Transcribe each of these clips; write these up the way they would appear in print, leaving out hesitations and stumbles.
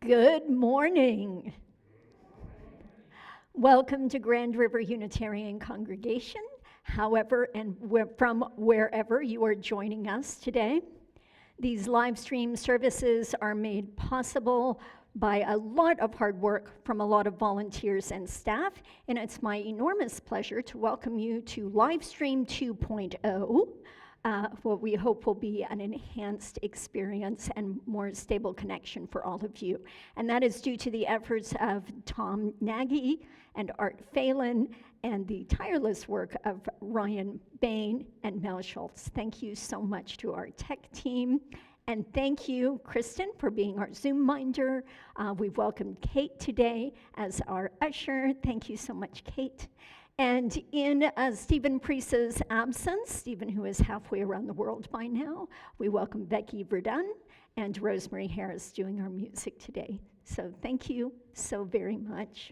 Good morning. Welcome to Grand River Unitarian Congregation, from wherever you are joining us today. These live stream services are made possible by a lot of hard work from a lot of volunteers and staff, and it's my enormous pleasure to welcome you to Livestream 2.0. What we hope will be an enhanced experience and more stable connection for all of you. And that is due to the efforts of Tom Nagy and Art Phelan and the tireless work of Ryan Bain and Mel Schultz. Thank you so much to our tech team. And thank you, Kristen, for being our Zoom minder. We've welcomed Kate today as our usher. Thank you so much, Kate. And in Stephen Priest's absence, Stephen, who is halfway around the world by now, we welcome Becky Verdun and Rosemary Harris doing our music today. So thank you so very much.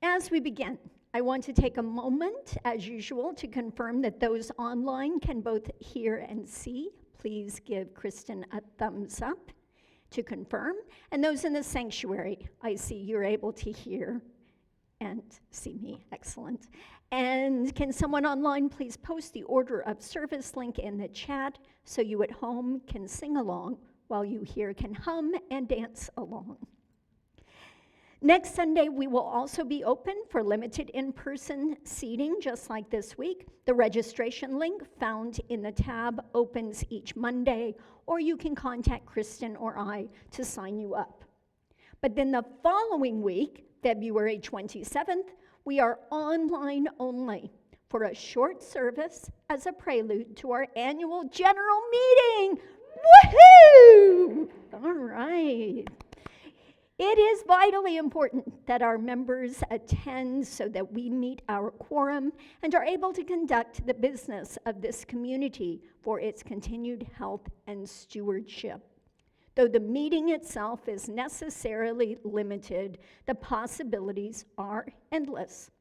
As we begin, I want to take a moment, as usual, to confirm that those online can both hear and see. Please give Kristen a thumbs up to confirm. And those in the sanctuary, I see you're able to hear and see me. Excellent. And can someone online please post the order of service link in the chat so you at home can sing along while you here can hum and dance along. Next Sunday, we will also be open for limited in-person seating, just like this week. The registration link found in the tab opens each Monday, or you can contact Kristen or I to sign you up. But then the following week, February 27th, we are online only for a short service as a prelude to our annual general meeting. Woohoo! All right. It is vitally important that our members attend so that we meet our quorum and are able to conduct the business of this community for its continued health and stewardship. Though the meeting itself is necessarily limited, the possibilities are endless.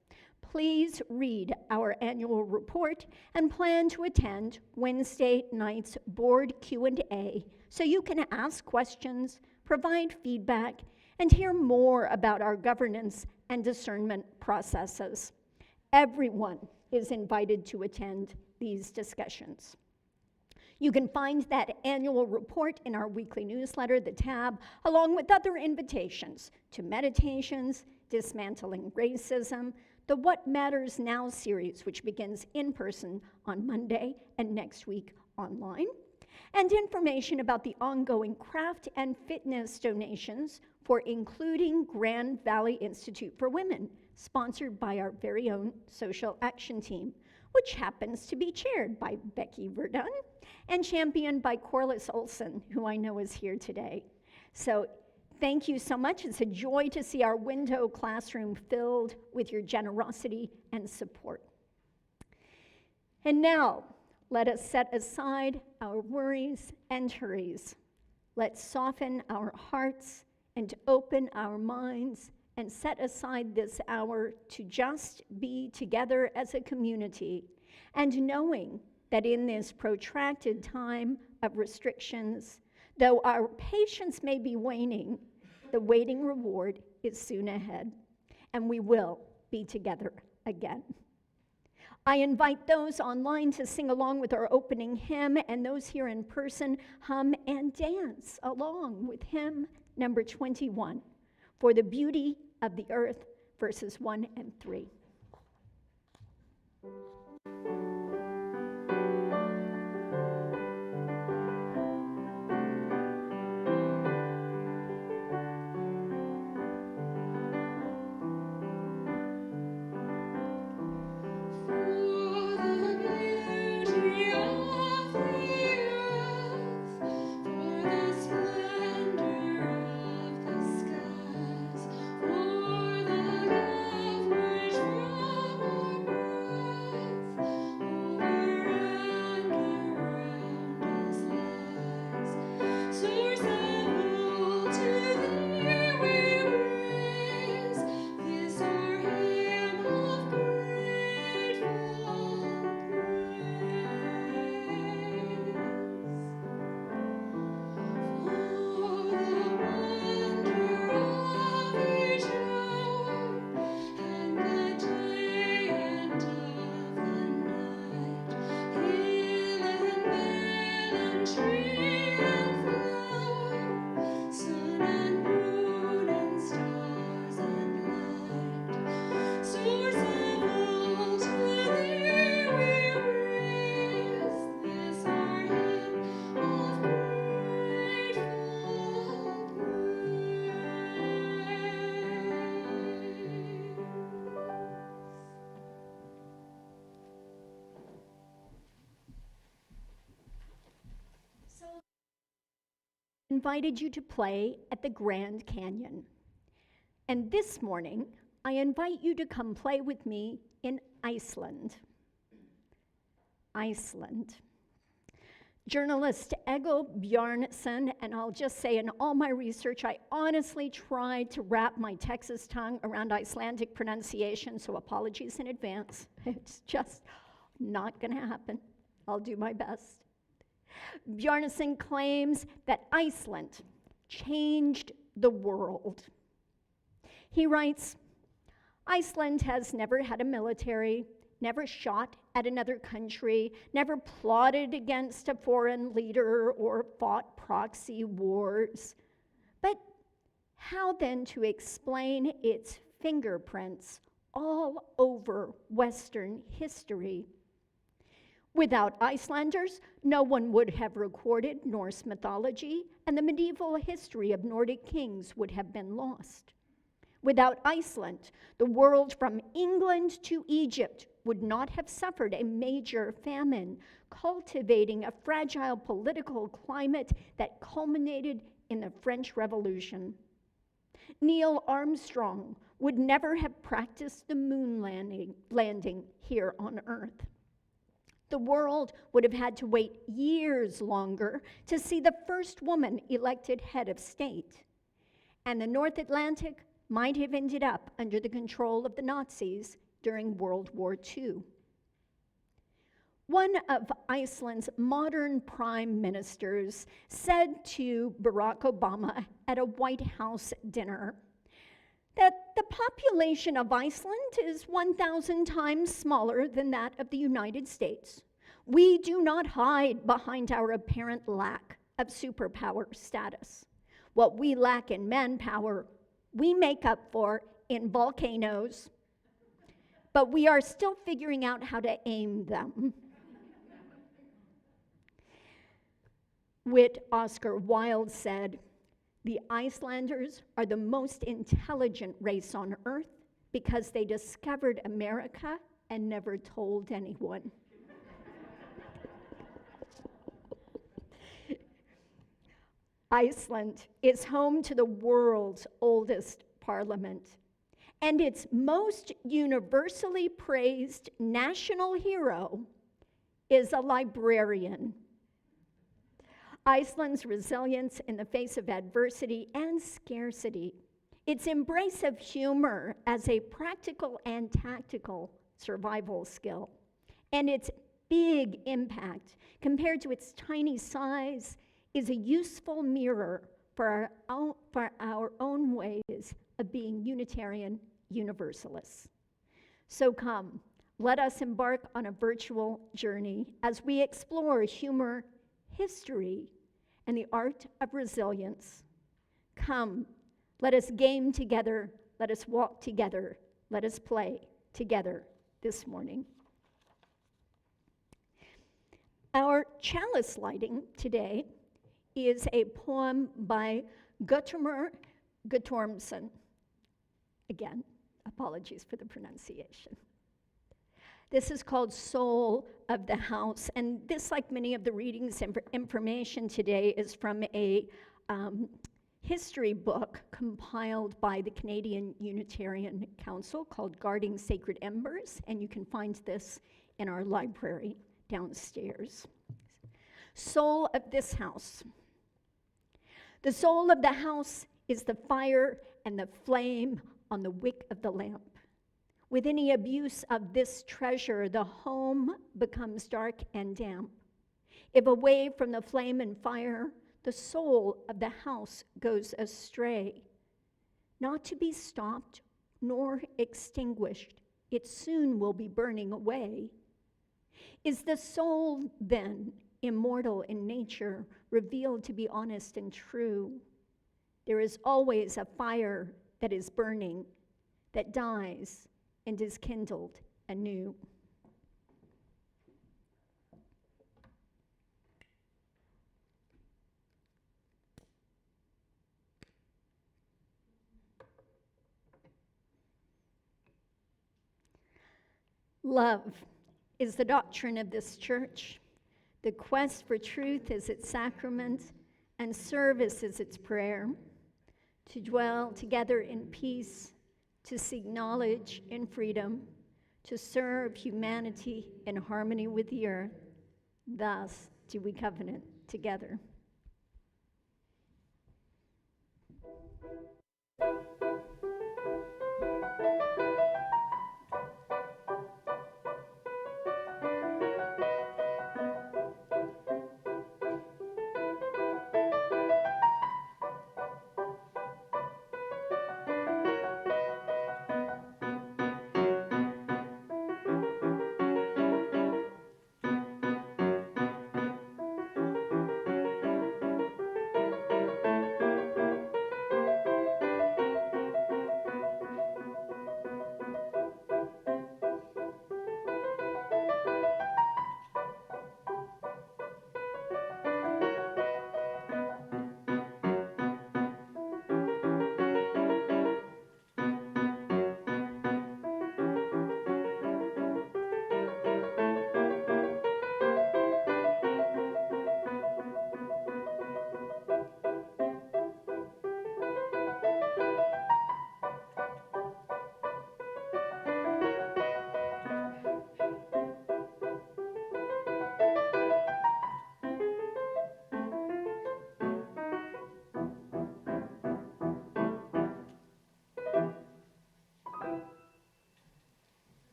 Please read our annual report and plan to attend Wednesday night's board Q&A so you can ask questions, provide feedback, and hear more about our governance and discernment processes. Everyone is invited to attend these discussions. You can find that annual report in our weekly newsletter, The Tab, along with other invitations to meditations, dismantling racism, the What Matters Now series, which begins in person on Monday and next week online, and information about the ongoing craft and fitness donations for including Grand Valley Institute for Women, sponsored by our very own social action team, which happens to be chaired by Becky Verdun and championed by Corliss Olson, who I know is here today. So thank you so much. It's a joy to see our window classroom filled with your generosity and support. And now, let us set aside our worries and hurries. Let's soften our hearts and open our minds and set aside this hour to just be together as a community, and knowing that in this protracted time of restrictions, though our patience may be waning, the waiting reward is soon ahead, and we will be together again. I invite those online to sing along with our opening hymn, and those here in person hum and dance along with hymn number 21, For the Beauty of the Earth, verses 1 and 3. invited you to play at the Grand Canyon. And this morning, I invite you to come play with me in Iceland. Iceland. Journalist Egil Bjarnason, and I'll just say in all my research, I honestly tried to wrap my Texas tongue around Icelandic pronunciation, so apologies in advance. It's just not going to happen. I'll do my best. Bjarnason claims that Iceland changed the world. He writes, Iceland has never had a military, never shot at another country, never plotted against a foreign leader or fought proxy wars. But how then to explain its fingerprints all over Western history? Without Icelanders, no one would have recorded Norse mythology, and the medieval history of Nordic kings would have been lost. Without Iceland, the world from England to Egypt would not have suffered a major famine, cultivating a fragile political climate that culminated in the French Revolution. Neil Armstrong would never have practiced the moon landing here on Earth. The world would have had to wait years longer to see the first woman elected head of state. And the North Atlantic might have ended up under the control of the Nazis during World War II. One of Iceland's modern prime ministers said to Barack Obama at a White House dinner that the population of Iceland is 1,000 times smaller than that of the United States. We do not hide behind our apparent lack of superpower status. What we lack in manpower, we make up for in volcanoes, but we are still figuring out how to aim them. Wit Oscar Wilde said, "The Icelanders are the most intelligent race on Earth because they discovered America and never told anyone." Iceland is home to the world's oldest parliament, and its most universally praised national hero is a librarian. Iceland's resilience in the face of adversity and scarcity, its embrace of humor as a practical and tactical survival skill, and its big impact compared to its tiny size is a useful mirror for our own ways of being Unitarian Universalists. So come, let us embark on a virtual journey as we explore humor, history, and the art of resilience. Come, let us game together, let us walk together, let us play together this morning. Our chalice lighting today is a poem by Guttormur Guttormsson. Again, apologies for the pronunciation. This is called Soul of the House, and this, like many of the readings and information today, is from a history book compiled by the Canadian Unitarian Council called Guarding Sacred Embers, and you can find this in our library downstairs. Soul of this house. The soul of the house is the fire and the flame on the wick of the lamp. With any abuse of this treasure, the home becomes dark and damp. If away from the flame and fire, the soul of the house goes astray. Not to be stopped nor extinguished, it soon will be burning away. Is the soul, then, immortal in nature, revealed to be honest and true? There is always a fire that is burning, that dies, and is kindled anew. Love is the doctrine of this church. The quest for truth is its sacrament, and service is its prayer, to dwell together in peace, to seek knowledge in freedom, to serve humanity in harmony with the earth. Thus do we covenant together.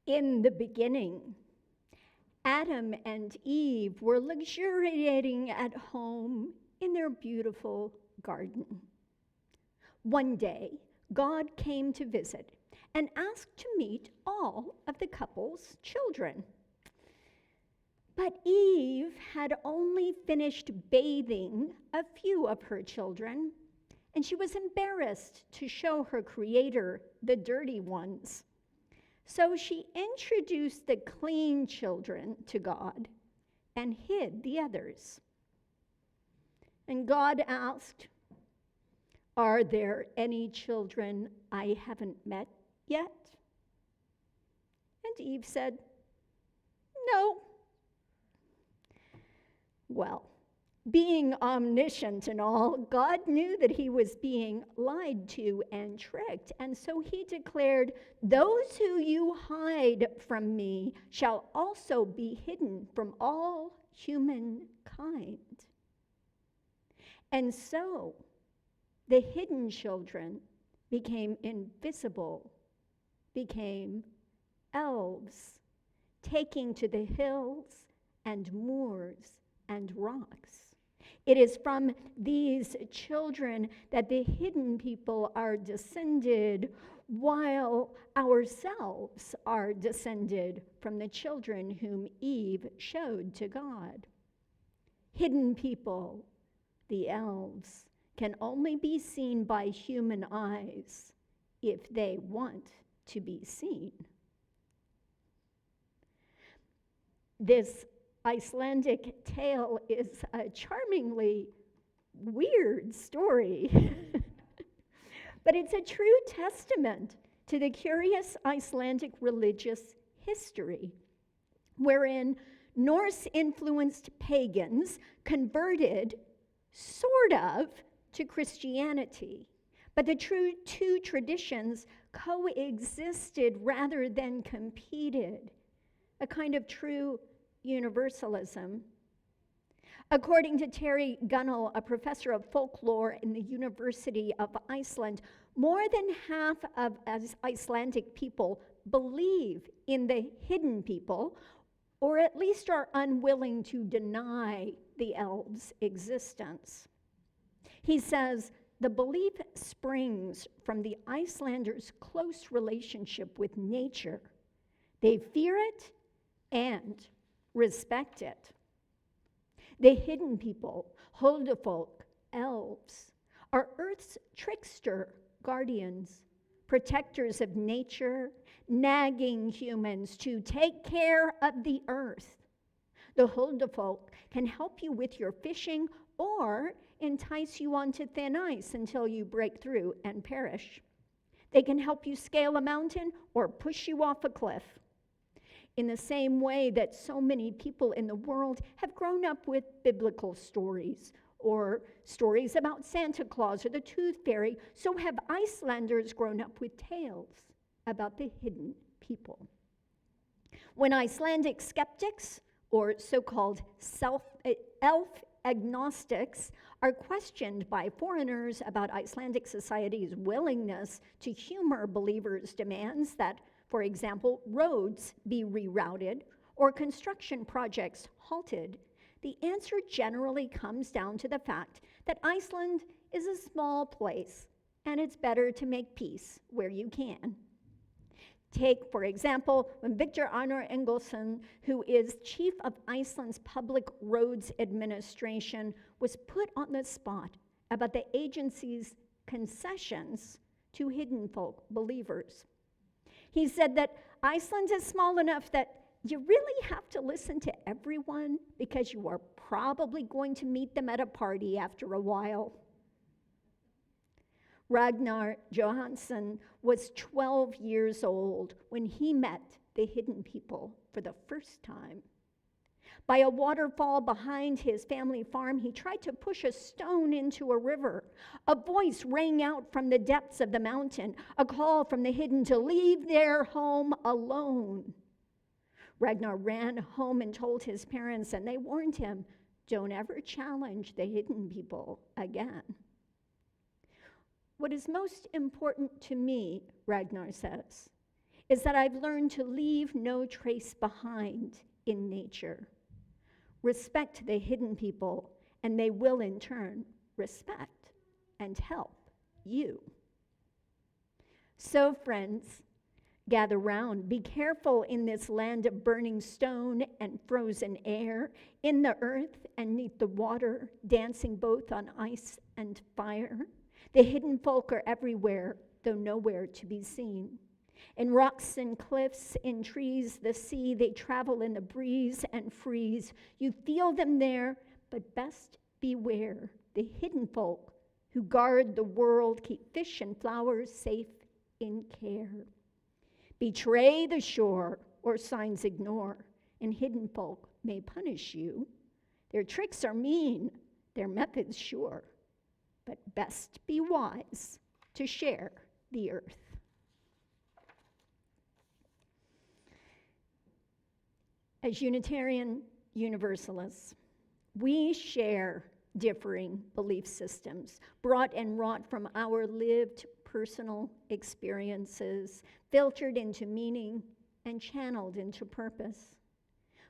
In the beginning, Adam and Eve were luxuriating at home in their beautiful garden. One day, God came to visit and asked to meet all of the couple's children. But Eve had only finished bathing a few of her children, and she was embarrassed to show her creator the dirty ones. So she introduced the clean children to God and hid the others. And God asked, "Are there any children I haven't met yet?" And Eve said, "No." Well, being omniscient and all, God knew that he was being lied to and tricked, and so he declared, "Those who you hide from me shall also be hidden from all humankind." And so the hidden children became invisible, became elves, taking to the hills and moors and rocks. It is from these children that the hidden people are descended, while ourselves are descended from the children whom Eve showed to God. Hidden people, the elves, can only be seen by human eyes if they want to be seen. This Icelandic tale is a charmingly weird story, but it's a true testament to the curious Icelandic religious history, wherein Norse-influenced pagans converted, sort of, to Christianity, but the two traditions coexisted rather than competed, a kind of true universalism. According to Terry Gunnell, a professor of folklore in the University of Iceland, more than half of Icelandic people believe in the hidden people, or at least are unwilling to deny the elves' existence. He says, the belief springs from the Icelanders' close relationship with nature. They fear it and respect it. The hidden people, Huldufolk, elves, are Earth's trickster guardians, protectors of nature, nagging humans to take care of the earth. The Huldufolk can help you with your fishing or entice you onto thin ice until you break through and perish. They can help you scale a mountain or push you off a cliff. in the same way that so many people in the world have grown up with biblical stories or stories about Santa Claus or the Tooth Fairy, so have Icelanders grown up with tales about the hidden people. When Icelandic skeptics, or so-called elf agnostics, are questioned by foreigners about Icelandic society's willingness to humor believers' demands that, for example, roads be rerouted or construction projects halted, the answer generally comes down to the fact that Iceland is a small place and it's better to make peace where you can. Take, for example, when Victor Arnar Engelsson, who is chief of Iceland's Public Roads Administration, was put on the spot about the agency's concessions to hidden folk believers. He said that Iceland is small enough that you really have to listen to everyone because you are probably going to meet them at a party after a while. Ragnar Johansson was 12 years old when he met the hidden people for the first time. By a waterfall behind his family farm, he tried to push a stone into a river. A voice rang out from the depths of the mountain, a call from the hidden to leave their home alone. Ragnar ran home and told his parents, and they warned him, don't ever challenge the hidden people again. What is most important to me, Ragnar says, is that I've learned to leave no trace behind in nature. Respect the hidden people, and they will in turn respect and help you. So, friends, gather round. Be careful in this land of burning stone and frozen air, in the earth and neath the water, dancing both on ice and fire. The hidden folk are everywhere, though nowhere to be seen. In rocks and cliffs, in trees, the sea, they travel in the breeze and freeze. You feel them there, but best beware. The hidden folk who guard the world keep fish and flowers safe in care. Betray the shore or signs ignore, and hidden folk may punish you. Their tricks are mean, their methods sure. But best be wise to share the earth. As Unitarian Universalists, we share differing belief systems, brought and wrought from our lived personal experiences, filtered into meaning and channeled into purpose.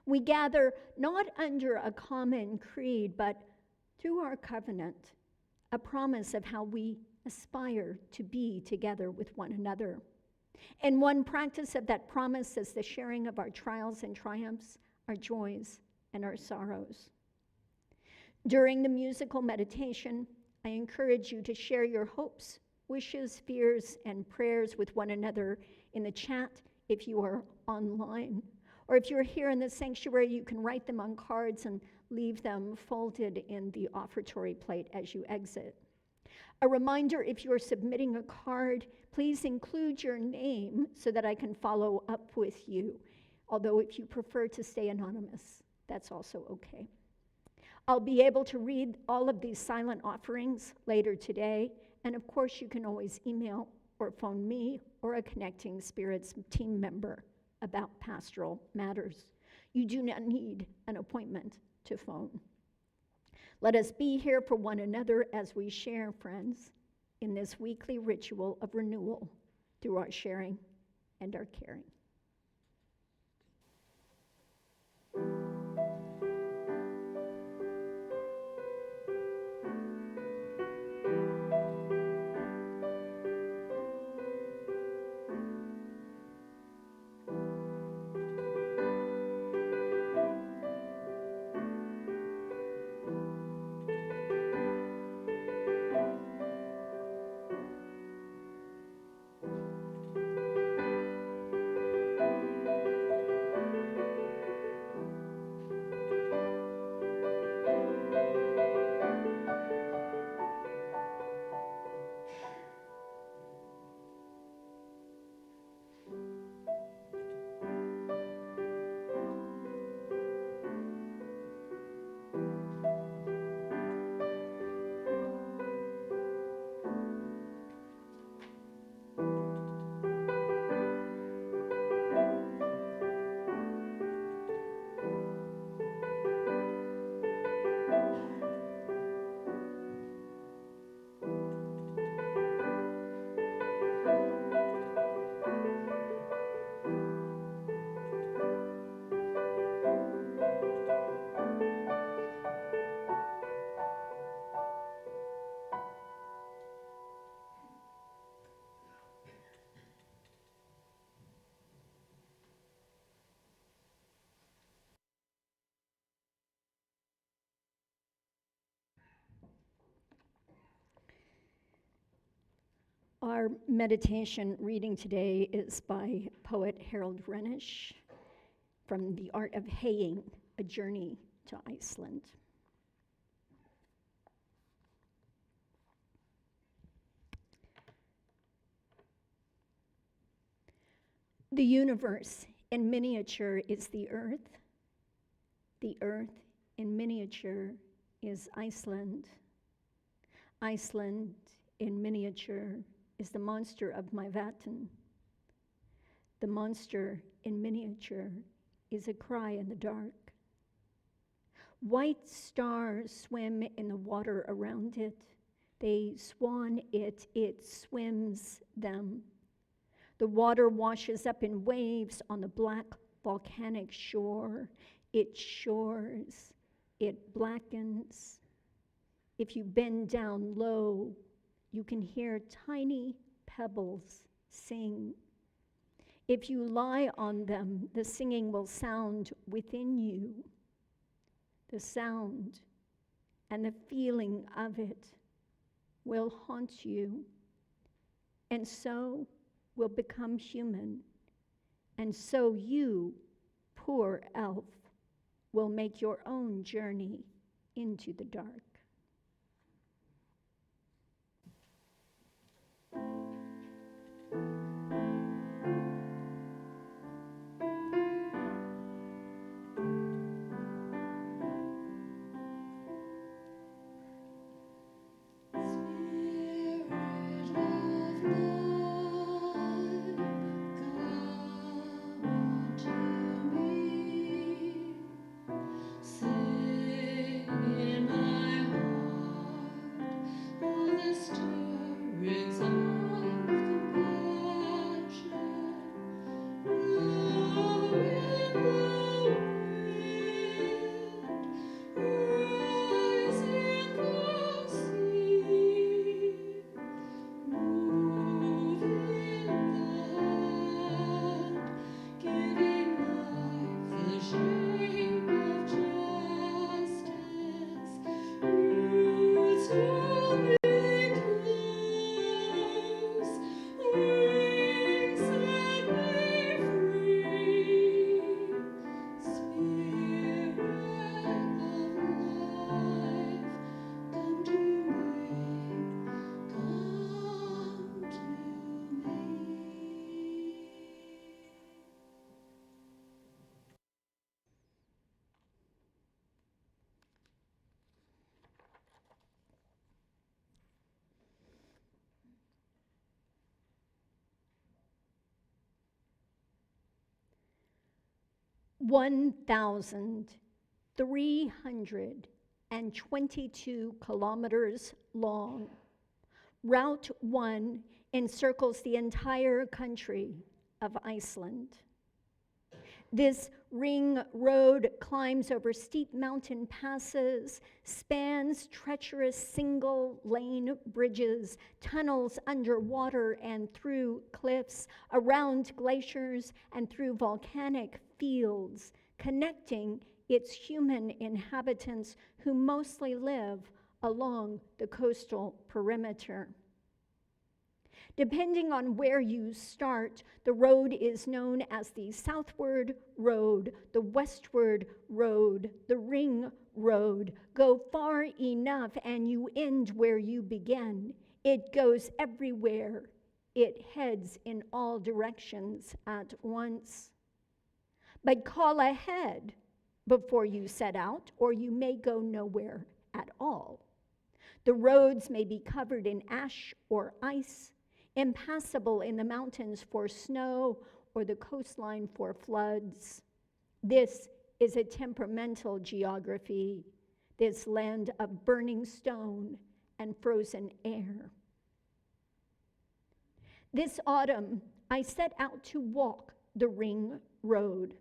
We gather not under a common creed, but through our covenant, a promise of how we aspire to be together with one another. And one practice of that promise is the sharing of our trials and triumphs, our joys and our sorrows. During the musical meditation, I encourage you to share your hopes, wishes, fears, and prayers with one another in the chat if you are online. Or if you're here in the sanctuary, you can write them on cards and leave them folded in the offertory plate as you exit. A reminder, if you're submitting a card, please include your name so that I can follow up with you. Although if you prefer to stay anonymous, that's also okay. I'll be able to read all of these silent offerings later today, and of course you can always email or phone me or a Connecting Spirits team member about pastoral matters. You do not need an appointment to phone. Let us be here for one another as we share, friends, in this weekly ritual of renewal through our sharing and our caring. Our meditation reading today is by poet Harold Renish from The Art of Haying, A Journey to Iceland. The universe in miniature is the earth. The earth in miniature is Iceland. Iceland in miniature is the monster of my Vatten. The monster in miniature is a cry in the dark. White stars swim in the water around it. They swan it, it swims them. The water washes up in waves on the black volcanic shore. It shores, it blackens. If you bend down low, you can hear tiny pebbles sing. If you lie on them, the singing will sound within you. The sound and the feeling of it will haunt you, and so will become human. And so you, poor elf, will make your own journey into the dark. (1,322 kilometers long. Route 1 encircles the entire country of Iceland. This ring road climbs over steep mountain passes, spans treacherous single-lane bridges, tunnels underwater and through cliffs, around glaciers and through volcanic fields, connecting its human inhabitants who mostly live along the coastal perimeter. Depending on where you start, the road is known as the Southward Road, the Westward Road, the Ring Road. Go far enough and you end where you begin. It goes everywhere. It heads in all directions at once. But call ahead before you set out, or you may go nowhere at all. The roads may be covered in ash or ice, impassable in the mountains for snow or the coastline for floods. This is a temperamental geography, this land of burning stone and frozen air. This autumn, I set out to walk the Ring Road.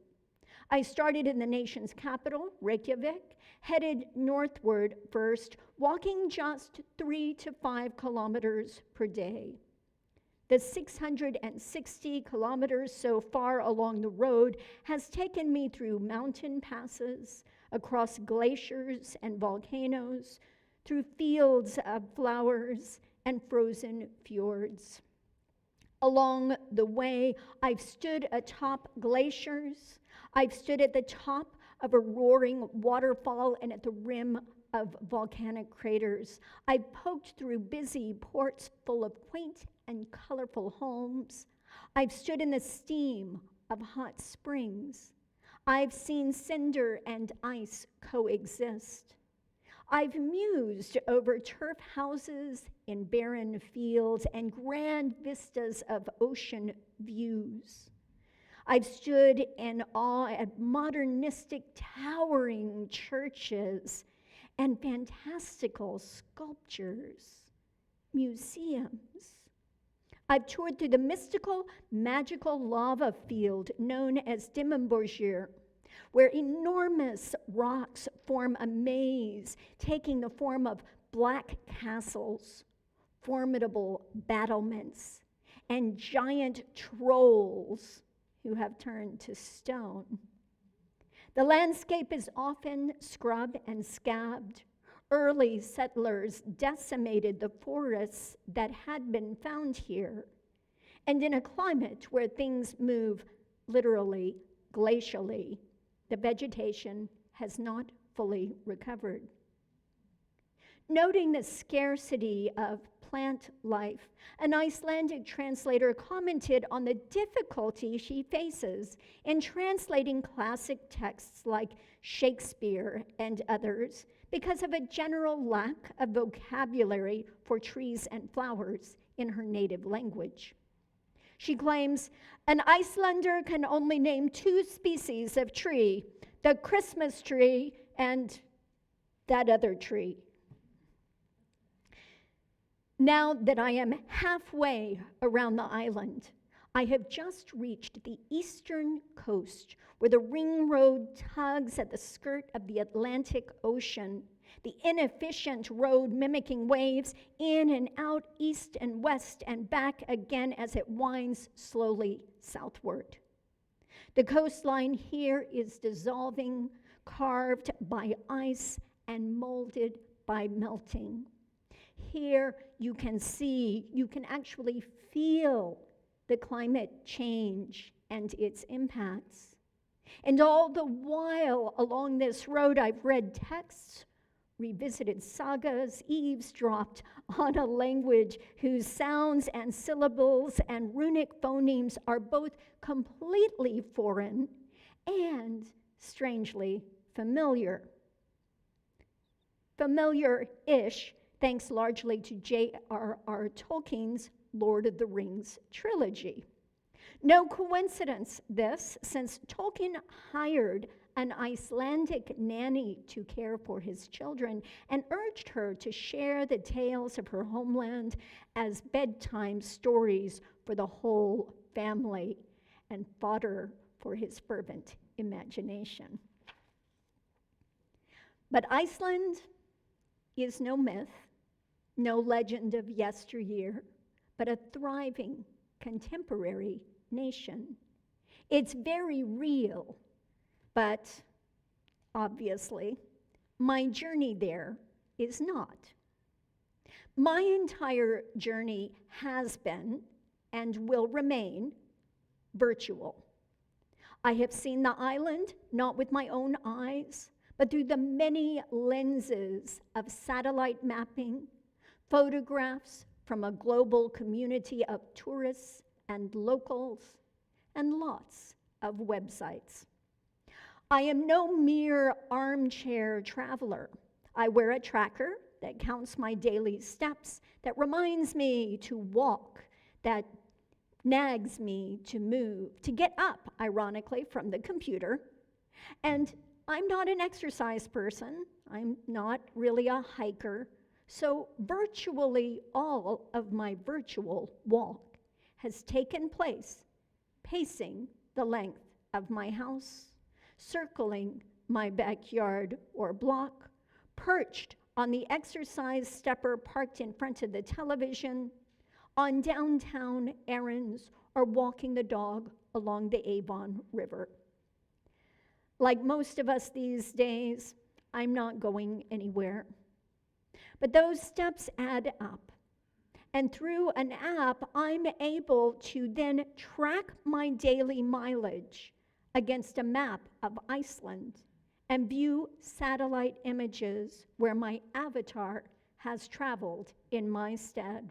I started in the nation's capital, Reykjavik, headed northward first, walking just 3 to 5 kilometers per day. The 660 kilometers so far along the road has taken me through mountain passes, across glaciers and volcanoes, through fields of flowers and frozen fjords. Along the way, I've stood atop glaciers. I've stood at the top of a roaring waterfall and at the rim of volcanic craters. I've poked through busy ports full of quaint and colorful homes. I've stood in the steam of hot springs. I've seen cinder and ice coexist. I've mused over turf houses in barren fields and grand vistas of ocean views. I've stood in awe at modernistic towering churches and fantastical sculptures, museums. I've toured through the mystical, magical lava field known as Dimmenborgir, where enormous rocks form a maze, taking the form of black castles, formidable battlements, and giant trolls who have turned to stone. The landscape is often scrub and scabbed. Early settlers decimated the forests that had been found here. And in a climate where things move literally, glacially, the vegetation has not fully recovered. Noting the scarcity of plant life, an Icelandic translator commented on the difficulty she faces in translating classic texts like Shakespeare and others because of a general lack of vocabulary for trees and flowers in her native language. She claims, an Icelander can only name 2 species of tree, the Christmas tree and that other tree. Now that I am halfway around the island, I have just reached the eastern coast where the ring road tugs at the skirt of the Atlantic Ocean, the inefficient road mimicking waves in and out, east and west and back again as it winds slowly southward. The coastline here is dissolving, carved by ice and molded by melting. Here you can see, you can actually feel the climate change and its impacts. And all the while along this road, I've read texts, revisited sagas, eavesdropped on a language whose sounds and syllables and runic phonemes are both completely foreign and strangely familiar. Familiar-ish, thanks largely to J.R.R. Tolkien's Lord of the Rings trilogy. No coincidence this, since Tolkien hired an Icelandic nanny to care for his children and urged her to share the tales of her homeland as bedtime stories for the whole family and fodder for his fervent imagination. But Iceland is no myth, no legend of yesteryear, but a thriving contemporary nation. It's very real, but obviously, my journey there is not. My entire journey has been and will remain virtual. I have seen the island not with my own eyes, but through the many lenses of satellite mapping, photographs from a global community of tourists and locals, and lots of websites. I am no mere armchair traveler. I wear a tracker that counts my daily steps, that reminds me to walk, that nags me to move, to get up, ironically, from the computer. And I'm not an exercise person. I'm not really a hiker. So virtually all of my virtual walk has taken place pacing the length of my house, circling my backyard or block, perched on the exercise stepper parked in front of the television, on downtown errands, or walking the dog along the Avon River. Like most of us these days, I'm not going anywhere. But those steps add up. And through an app, I'm able to then track my daily mileage against a map of Iceland and view satellite images where my avatar has traveled in my stead.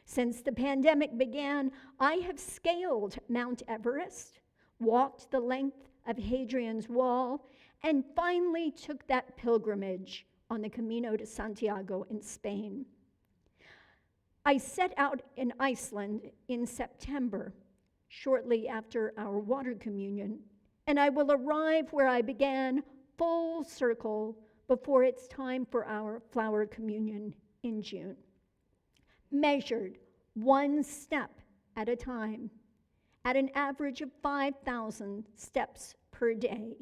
Since the pandemic began, I have scaled Mount Everest, walked the length of Hadrian's Wall, and finally took that pilgrimage on the Camino de Santiago in Spain. I set out in Iceland in September, shortly after our water communion, and I will arrive where I began full circle before it's time for our flower communion in June. Measured one step at a time, at an average of 5,000 steps per day,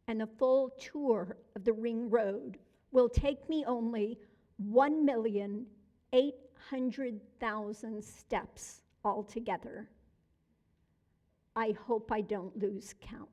and the full tour of the ring road will take me only 1,800,000 steps altogether. I hope I don't lose count.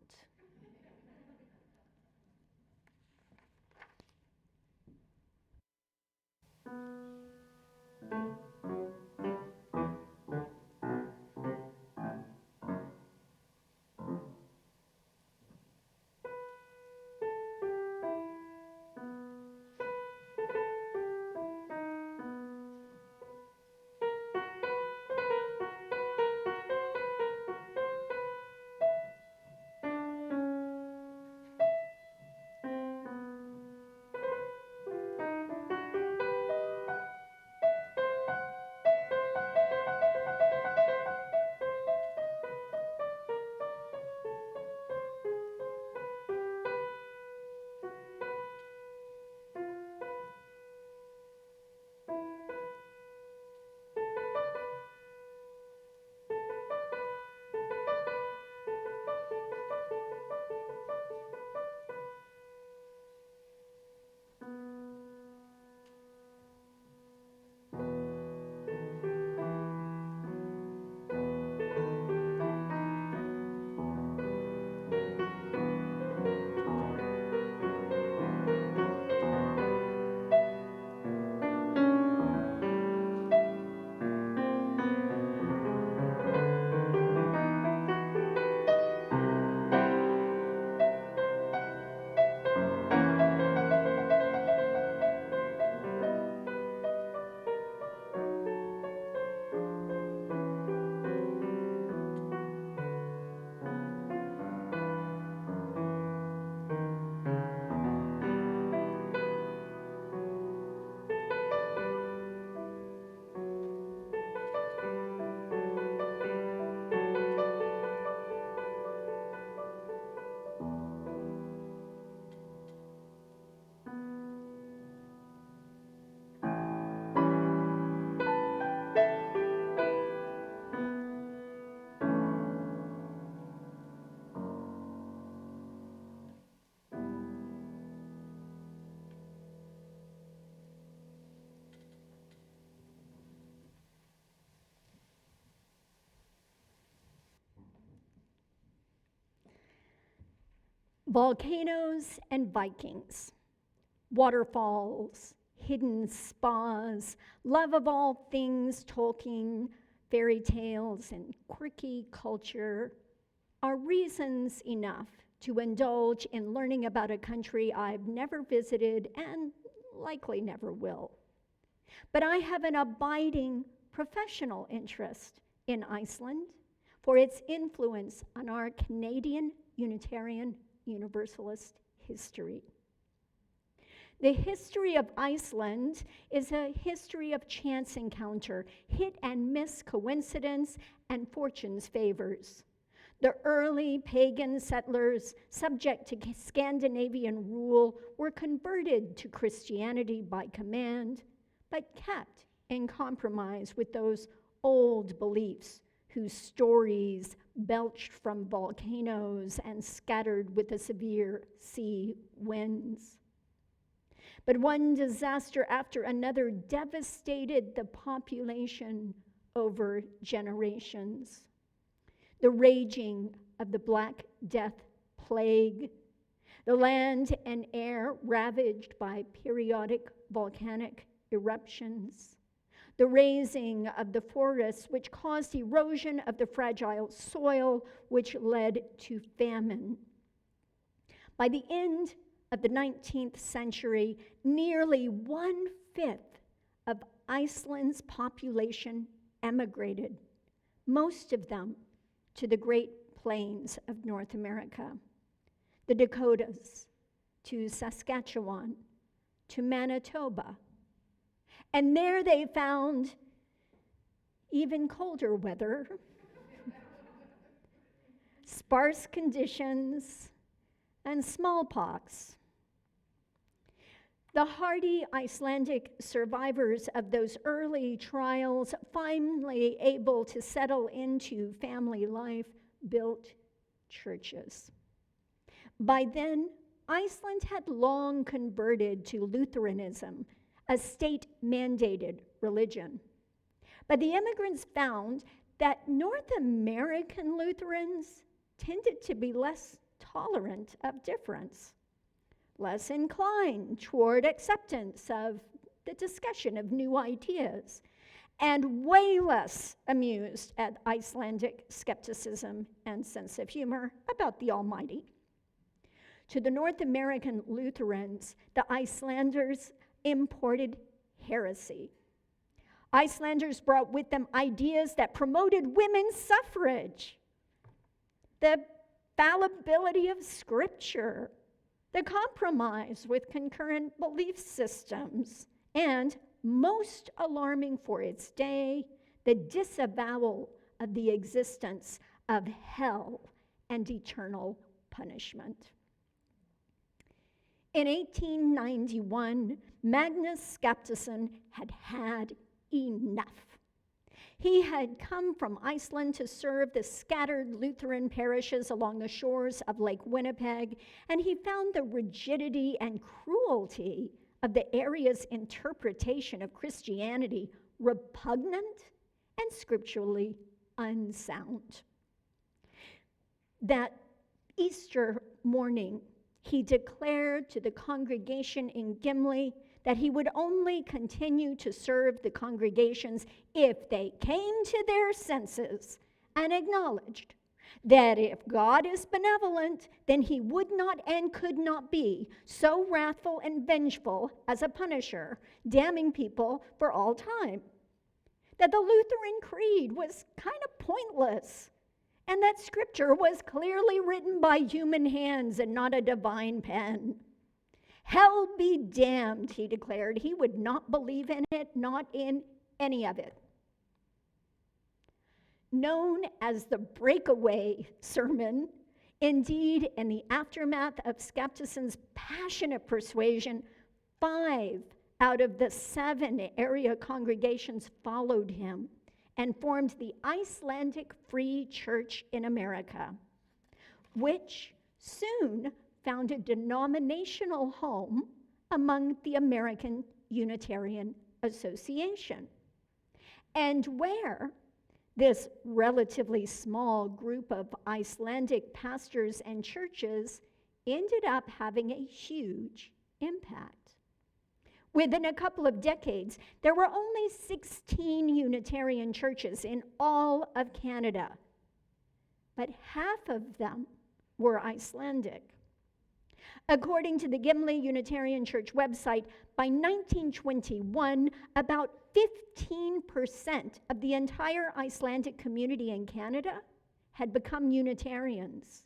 Volcanoes and Vikings, waterfalls, hidden spas, love of all things Tolkien, fairy tales, and quirky culture are reasons enough to indulge in learning about a country I've never visited and likely never will. But I have an abiding professional interest in Iceland for its influence on our Canadian Unitarian Universalist history. The history of Iceland is a history of chance encounter, hit and miss coincidence, and fortune's favors. The early pagan settlers, subject to Scandinavian rule, were converted to Christianity by command, but kept in compromise with those old beliefs whose stories belched from volcanoes and scattered with the severe sea winds. But one disaster after another devastated the population over generations. The raging of the Black Death plague, the land and air ravaged by periodic volcanic eruptions, the raising of the forests, which caused erosion of the fragile soil, which led to famine. By the end of the 19th century, nearly 1/5 of Iceland's population emigrated, most of them to the Great Plains of North America, the Dakotas, to Saskatchewan, to Manitoba. And there they found even colder weather, sparse conditions, and smallpox. The hardy Icelandic survivors of those early trials, finally able to settle into family life, built churches. By then, Iceland had long converted to Lutheranism, a state-mandated religion. But the immigrants found that North American Lutherans tended to be less tolerant of difference, less inclined toward acceptance of the discussion of new ideas, and way less amused at Icelandic skepticism and sense of humor about the Almighty. To the North American Lutherans, the Icelanders imported heresy. Icelanders brought with them ideas that promoted women's suffrage, the fallibility of Scripture, the compromise with concurrent belief systems, and, most alarming for its day, the disavowal of the existence of hell and eternal punishment. In 1891, Magnus Skaptason had had enough. He had come from Iceland to serve the scattered Lutheran parishes along the shores of Lake Winnipeg, and he found the rigidity and cruelty of the area's interpretation of Christianity repugnant and scripturally unsound. That Easter morning, he declared to the congregation in Gimli that he would only continue to serve the congregations if they came to their senses and acknowledged that if God is benevolent, then he would not and could not be so wrathful and vengeful as a punisher, damning people for all time. That the Lutheran creed was kind of pointless, and that Scripture was clearly written by human hands and not a divine pen. Hell be damned, he declared. He would not believe in it, not in any of it. Known as the breakaway sermon, indeed, in the aftermath of Skaptason's passionate persuasion, 5 out of the 7 area congregations followed him and formed the Icelandic Free Church in America, which soon found a denominational home among the American Unitarian Association, and where this relatively small group of Icelandic pastors and churches ended up having a huge impact. Within a couple of decades, there were only 16 Unitarian churches in all of Canada, but half of them were Icelandic. According to the Gimli Unitarian Church website, by 1921, about 15% of the entire Icelandic community in Canada had become Unitarians,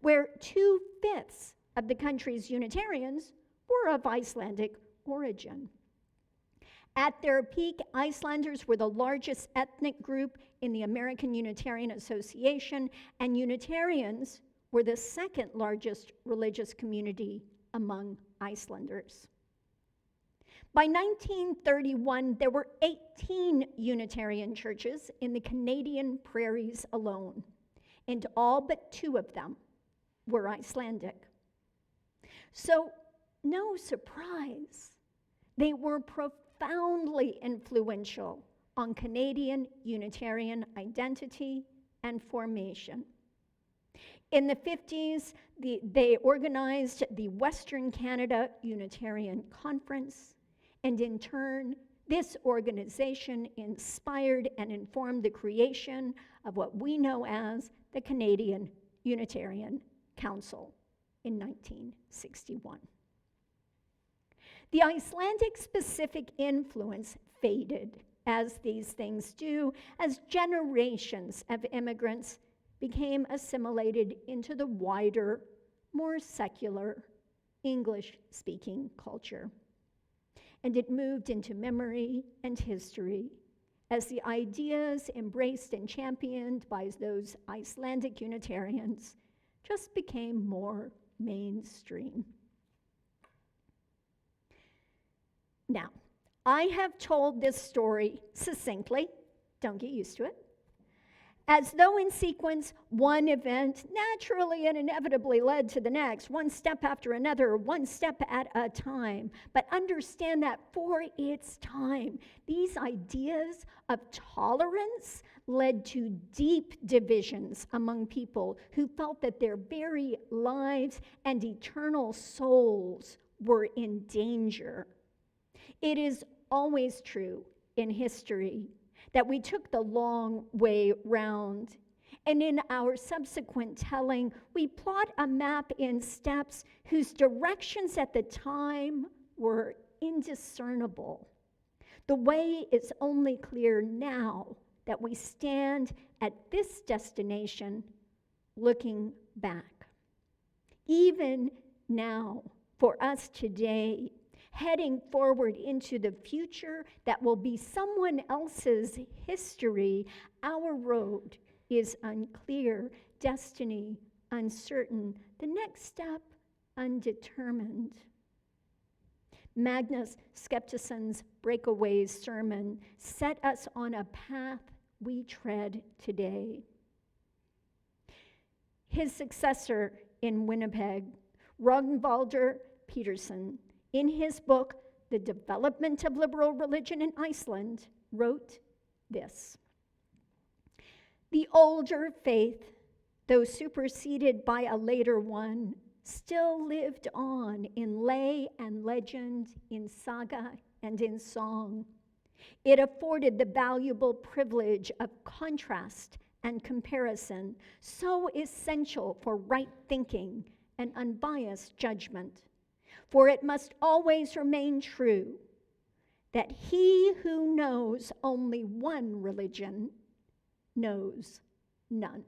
where 2/5 of the country's Unitarians were of Icelandic origin. At their peak, Icelanders were the largest ethnic group in the American Unitarian Association, and Unitarians were the second largest religious community among Icelanders. By 1931, there were 18 Unitarian churches in the Canadian prairies alone, and all but 2 of them were Icelandic. So, no surprise, they were profoundly influential on Canadian Unitarian identity and formation. In the 50s, they organized the Western Canada Unitarian Conference, and in turn, This organization inspired and informed the creation of what we know as the Canadian Unitarian Council in 1961. The Icelandic-specific influence faded, as these things do, as generations of immigrants became assimilated into the wider, more secular, English-speaking culture. And it moved into memory and history as the ideas embraced and championed by those Icelandic Unitarians just became more mainstream. Now, I have told this story succinctly, don't get used to it, as though in sequence, one event naturally and inevitably led to the next, one step after another, one step at a time. But understand that for its time, these ideas of tolerance led to deep divisions among people who felt that their very lives and eternal souls were in danger. It is always true in history that we took the long way round. And in our subsequent telling, we plot a map in steps whose directions at the time were indiscernible. The way is only clear now that we stand at this destination looking back. Even now, for us today, heading forward into the future that will be someone else's history, our road is unclear, destiny uncertain, the next step undetermined. Magnus Skepticism's Breakaways sermon set us on a path we tread today. His successor in Winnipeg, Ragnvaldur Peterson, in his book, The Development of Liberal Religion in Iceland, wrote this: "The older faith, though superseded by a later one, still lived on in lay and legend, in saga and in song. It afforded the valuable privilege of contrast and comparison, so essential for right thinking and unbiased judgment. For it must always remain true that he who knows only one religion knows none."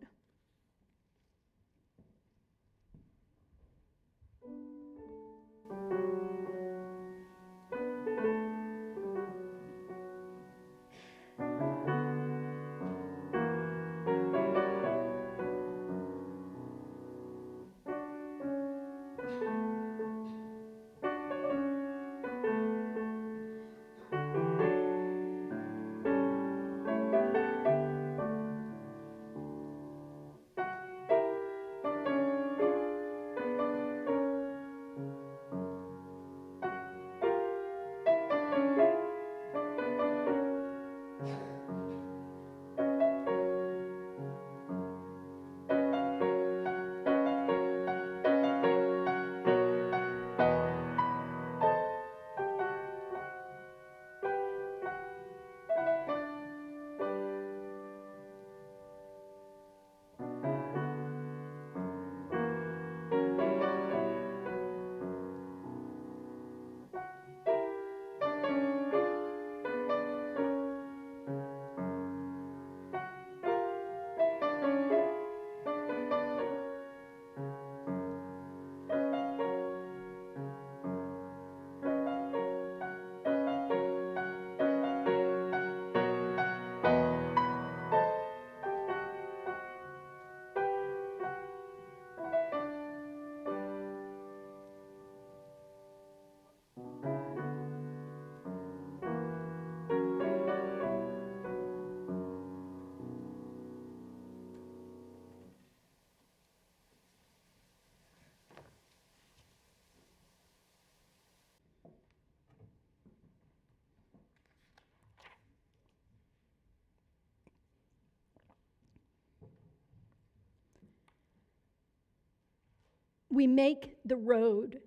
We make the road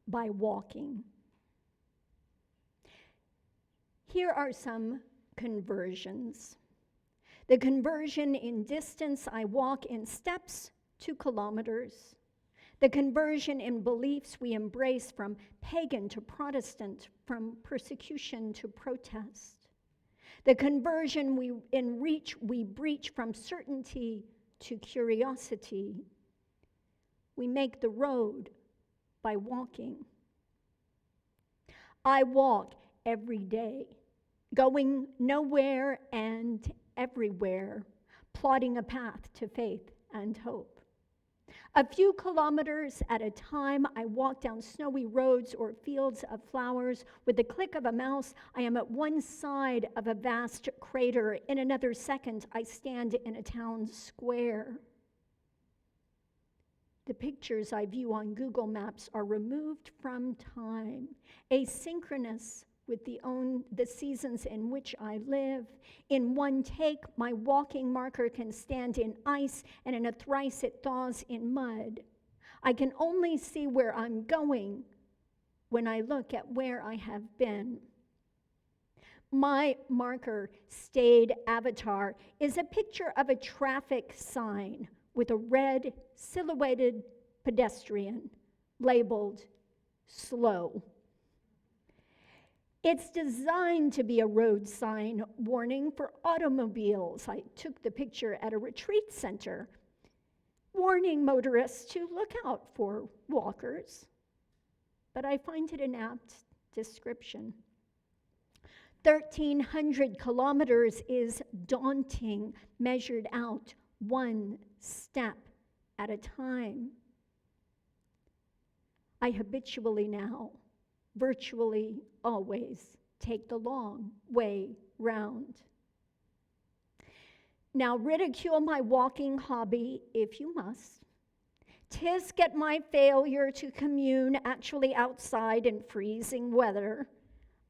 by walking. Here are some conversions. The conversion in distance, I walk in steps to kilometers. The conversion in beliefs we embrace, from pagan to Protestant, from persecution to protest. The conversion in reach we breach, from certainty to curiosity. We make the road by walking. I walk every day, going nowhere and everywhere, plotting a path to faith and hope. A few kilometers at a time, I walk down snowy roads or fields of flowers. With the click of a mouse, I am at one side of a vast crater. In another second, I stand in a town square. The pictures I view on Google Maps are removed from time, asynchronous with the seasons in which I live. In one take, my walking marker can stand in ice, and in a thrice it thaws in mud. I can only see where I'm going when I look at where I have been. My marker, stayed avatar, is a picture of a traffic sign with a red silhouetted pedestrian labeled slow. It's designed to be a road sign warning for automobiles. I took the picture at a retreat center, warning motorists to look out for walkers. But I find it an apt description. 1,300 kilometers is daunting, measured out one step at a time. I habitually now, virtually always, take the long way round. Now ridicule my walking hobby if you must. Tisk at my failure to commune actually outside in freezing weather.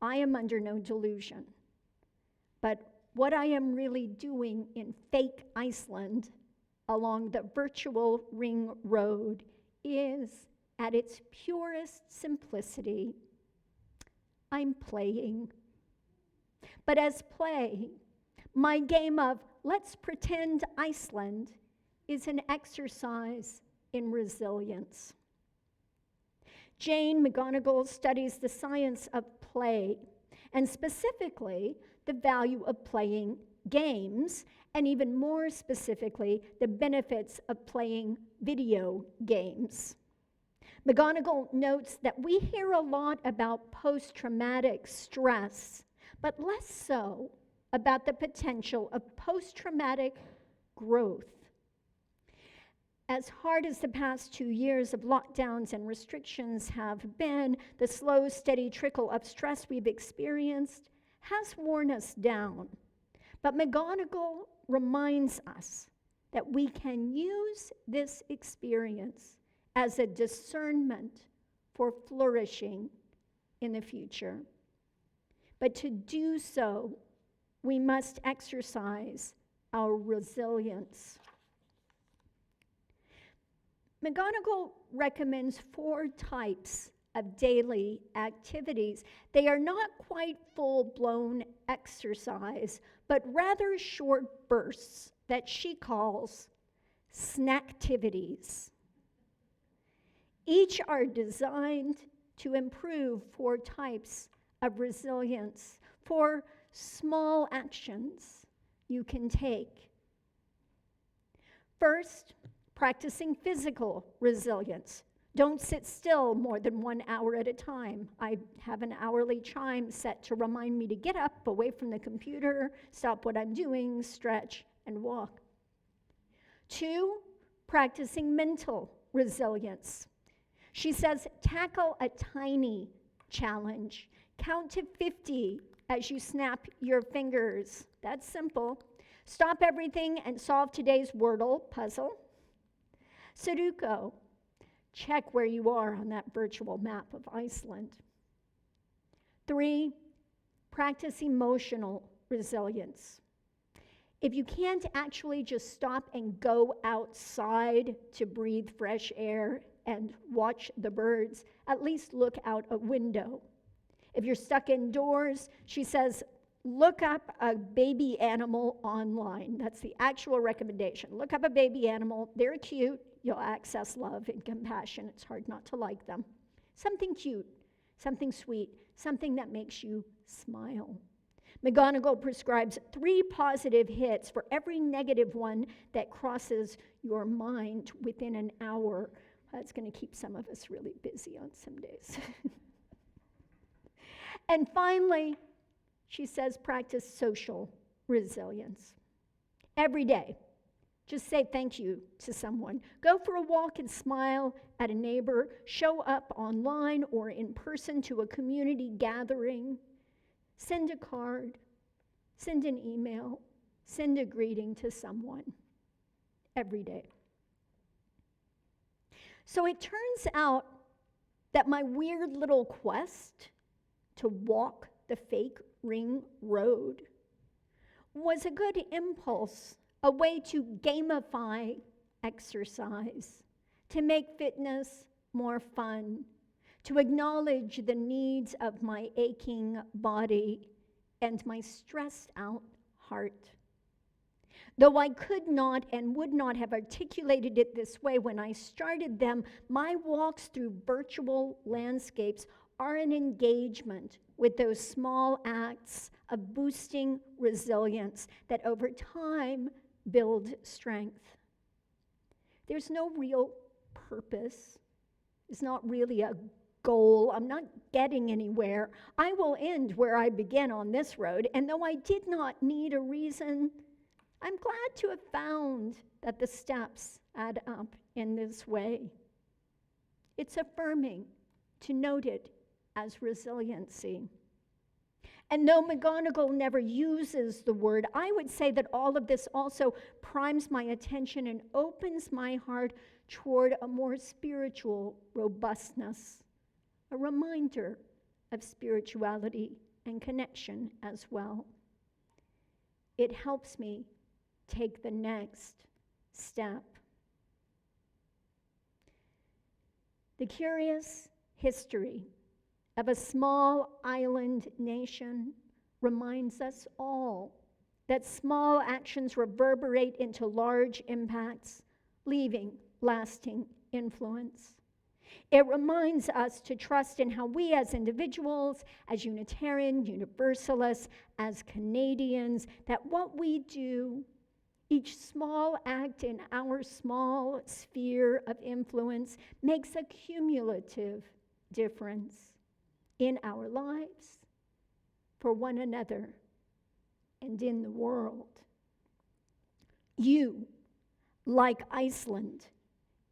I am under no delusion. But what I am really doing in fake Iceland along the virtual ring road is, at its purest simplicity, I'm playing. But as play, my game of let's pretend Iceland is an exercise in resilience. Jane McGonigal studies the science of play, and specifically the value of playing games, and even more specifically, the benefits of playing video games. McGonigal notes that we hear a lot about post-traumatic stress, but less so about the potential of post-traumatic growth. As hard as the past 2 years of lockdowns and restrictions have been, the slow, steady trickle of stress we've experienced has worn us down. But McGonigal reminds us that we can use this experience as a discernment for flourishing in the future. But to do so, we must exercise our resilience. McGonigal recommends 4 types of daily activities. They are not quite full-blown exercise, but rather short bursts that she calls snacktivities. Each are designed to improve 4 types of resilience, 4 small actions you can take. First, practicing physical resilience. Don't sit still more than 1 hour at a time. I have an hourly chime set to remind me to get up, away from the computer, stop what I'm doing, stretch, and walk. 2, practicing mental resilience. She says, tackle a tiny challenge. Count to 50 as you snap your fingers. That's simple. Stop everything and solve today's Wordle puzzle. Sudoku. Check where you are on that virtual map of Iceland. 3, practice emotional resilience. If you can't actually just stop and go outside to breathe fresh air and watch the birds, at least look out a window. If you're stuck indoors, she says, look up a baby animal online. That's the actual recommendation. Look up a baby animal. They're cute. You'll access love and compassion. It's hard not to like them. Something cute, something sweet, something that makes you smile. McGonigal prescribes 3 positive hits for every negative one that crosses your mind within an hour. That's going to keep some of us really busy on some days. And finally, she says practice social resilience. Every day, just say thank you to someone. Go for a walk and smile at a neighbor. Show up online or in person to a community gathering. Send a card. Send an email. Send a greeting to someone. Every day. So it turns out that my weird little quest to walk the fake ring road was a good impulse, a way to gamify exercise, to make fitness more fun, to acknowledge the needs of my aching body and my stressed out heart. Though I could not and would not have articulated it this way when I started them, my walks through virtual landscapes are an engagement with those small acts of boosting resilience that over time build strength. There's no real purpose. It's not really a goal. I'm not getting anywhere. I will end where I began on this road, and though I did not need a reason, I'm glad to have found that the steps add up in this way. It's affirming to note it as resiliency. And though McGonigal never uses the word, I would say that all of this also primes my attention and opens my heart toward a more spiritual robustness, a reminder of spirituality and connection as well. It helps me take the next step. The curious history of a small island nation reminds us all that small actions reverberate into large impacts, leaving lasting influence. It reminds us to trust in how we as individuals, as Unitarian, Universalists, as Canadians, that what we do, each small act in our small sphere of influence, makes a cumulative difference in our lives, for one another, and in the world. You, like Iceland,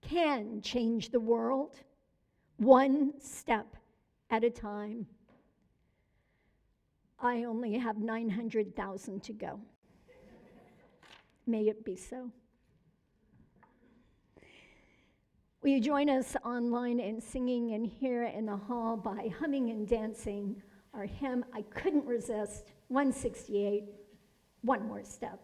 can change the world one step at a time. I only have 900,000 to go. May it be so. Will you join us online in singing and here in the hall by humming and dancing our hymn, I Couldn't Resist, 168, One More Step.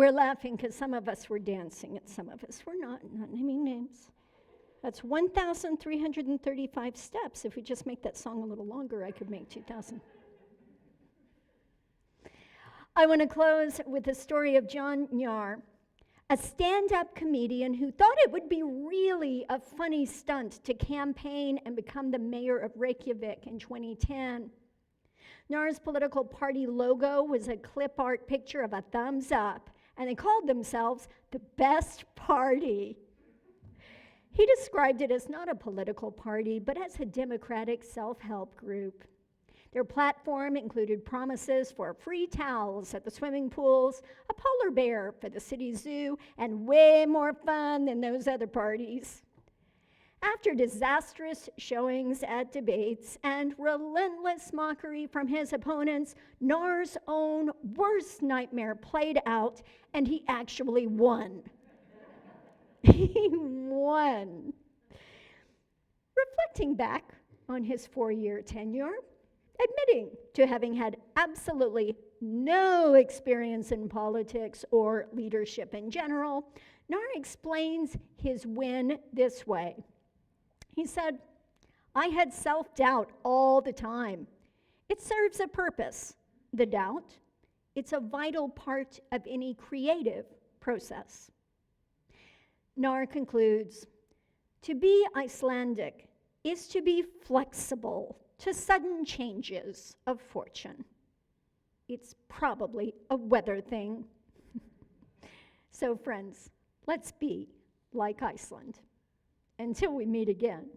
We're laughing because some of us were dancing and some of us were not naming names. That's 1,335 steps. If we just make that song a little longer, I could make 2,000. I want to close with the story of John Nyar, a stand-up comedian who thought it would be really a funny stunt to campaign and become the mayor of Reykjavik in 2010. Nyar's political party logo was a clip art picture of a thumbs up, and they called themselves the Best Party. He described it as not a political party, but as a democratic self-help group. Their platform included promises for free towels at the swimming pools, a polar bear for the city zoo, and way more fun than those other parties. After disastrous showings at debates and relentless mockery from his opponents, Nyar's own worst nightmare played out, and he actually won. He won. Reflecting back on his 4-year tenure, admitting to having had absolutely no experience in politics or leadership in general, Nyar explains his win this way. He said, "I had self-doubt all the time. It serves a purpose, the doubt. It's a vital part of any creative process." Nyar concludes, "To be Icelandic is to be flexible to sudden changes of fortune. It's probably a weather thing." So friends, let's be like Iceland. Until we meet again.